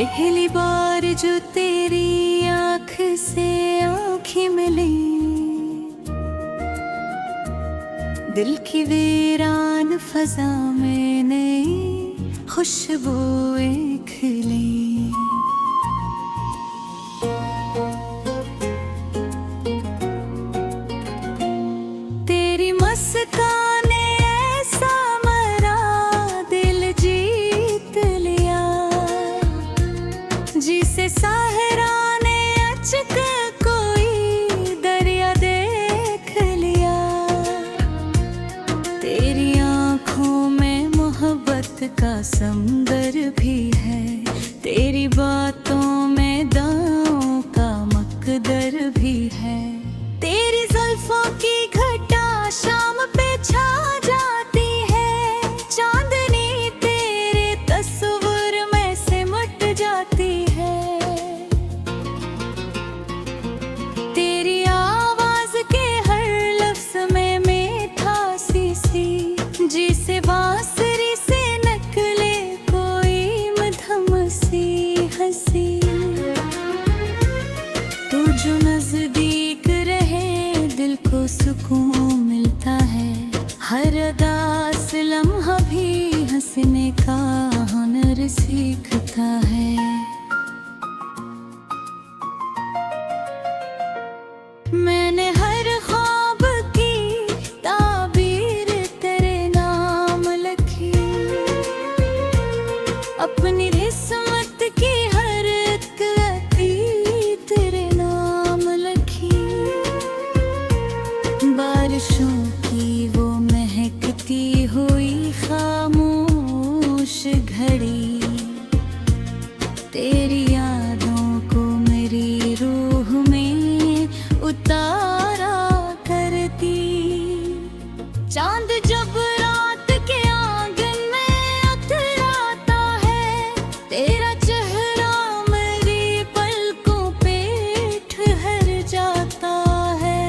पहली बार जो तेरी आँख से आँखें मिली, दिल की वीरान फजा में नई खुशबुएं खिली। तेरी मुस्काने ऐसा मरा दिल जीत लिया, जिसे सहरा ने अचक कोई दरिया देख लिया। तेरी आँखों में मोहब्बत का समंदर भी है, तेरी बातों में दांव का मकदर भी है। तेरी जुल्फों की घटा शाम पे छा जाती है, चांदनी तेरे तस्वीर में सिमट जाती है। तेरी आवाज के हर लफ्ज में मीठासी सी, जिसे बांसुरी से नकले कोई मधम सी हंसी। तू जो नजदीक रहे दिल को सुकून मिलता है, हर उदास लम्हा भी हंसने का हुनर सीखता है। मैंने हर ख्वाब की ताबीर तेरे नाम लिखी, अपनी किस्मत की हर एक लकीर तेरे नाम लिखी। बारिशों की वो महकती हुई खामोश घड़ी, तेरी यादों को मेरी रूह में उतारा करती। चांद जब रात के आंगन में उतराता है, तेरा चेहरा मेरी पलकों पे ठहर जाता है।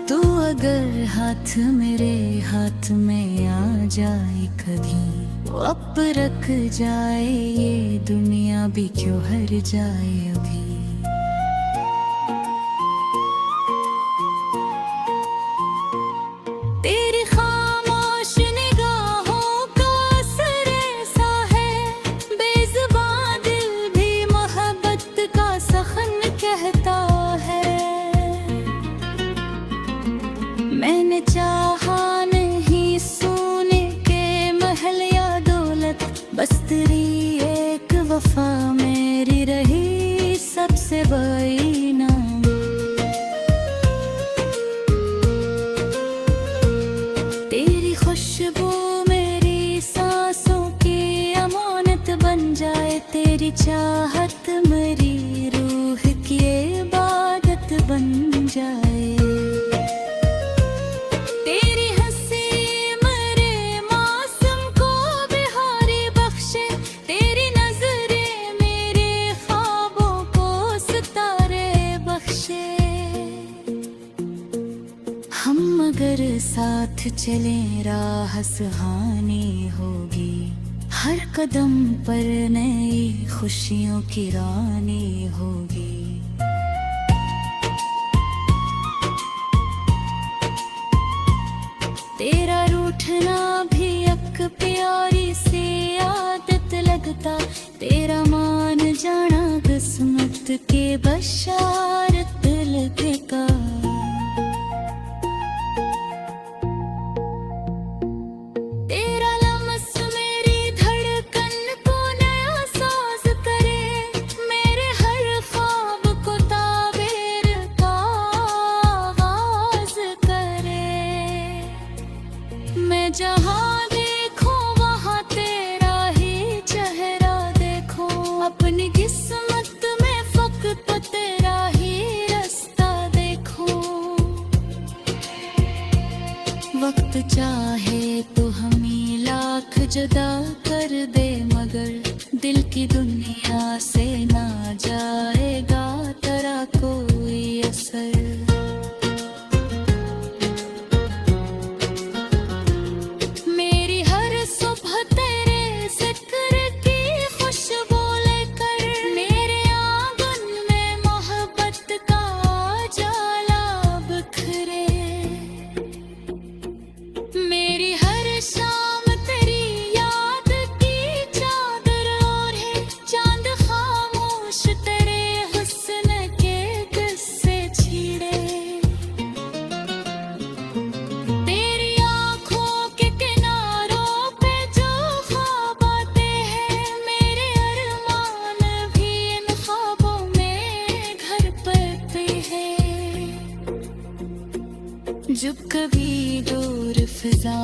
तू अगर हाथ मेरे हाथ में आ जाए कभी, अब रख जाए ये दुनिया भी क्यों हर जाए अभी। तेरी खामोश निगाहों का असर ऐसा है, बेज़ुबां दिल भी मोहब्बत का सखन कहता है। मैंने चाहा नहीं सोने के महल या दौलत, बस तेरी एक वफा मेरी रही सबसे बड़ी नाम। तेरी खुशबू मेरी सांसों की अमानत बन जाए, तेरी चाहत मेरी रूह की इबादत बन जाए। तेरी हंसी मेरे मौसम को बिहारी बख्शे, तेरी नजरें मेरे ख्वाबों को सितारे बख्शे। हम अगर साथ चलें राह सुहानी होगी, हर कदम पर नई खुशियों की रानी होगी। तेरा रूठना भी एक प्यारी सी आदत लगता, तेरा मान जाना किस्मत के बशारत लगेगा। तेरा लम्स मेरी धड़कन को नया साज करे, मेरे हर ख्वाब को ताबीर का आगाज करे। मैं जहाँ देखूं वहाँ तेरा ही चेहरा देखूं, अपनी किस्मत में फकत तेरा ही रास्ता देखूं। वक्त चाहे तो हमें लाख जुदा कर दे, मगर दिल की दुनिया से ना जाएगा तेरा जब कभी दूर फिजा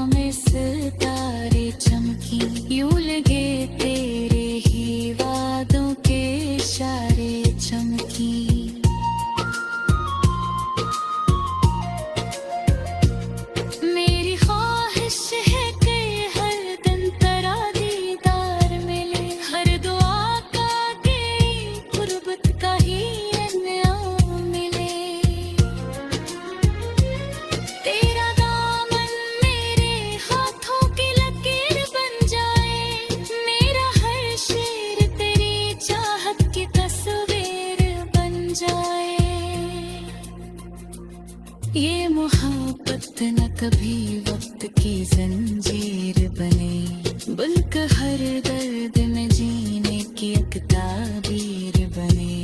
में सितारे चमकी, यूं लगे तेरे ही वादों के इशारे चमकी। मेरी ख्वाहिश है कि हर दिन तेरा दीदार मिले, हर दुआ का के गुर्बत का ही इनाम मिले। तेरा दामन मेरे हाथों की लकीर बन जाए, मेरा हर शेर तेरी चाहत की तस्वीर बन जाए। ये मोहब्बत न कभी वक्त की जंजीर बने, बल्कि हर दर्द में जीने की एक ताबीर बने।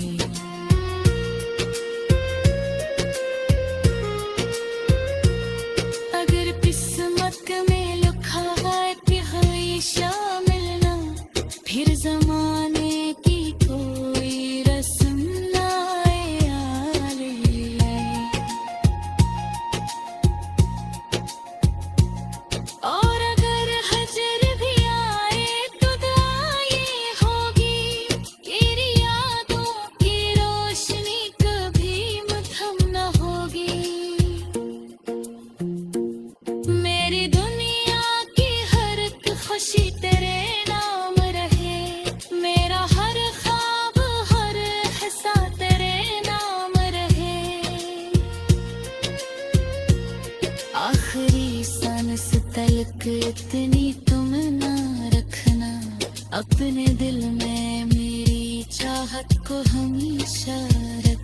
अगर किस्मत में लिखा है कि हुई शामिल ना, फिर जमाने की कोई रस्म ना आए। और अगर हजर भी आए तो दुआ ये होगी, तेरी यादों की रोशनी कभी मद्धम न होगी। मेरी दुनिया की हर एक खुशी तेरे नाम रहे, मेरा हर ख्वाब हर हिस्सा तेरे नाम रहे। आखिरी सांस तलक इतनी तुम ना रखना, अपने दिल में मेरी चाहत को हमेशा रखना।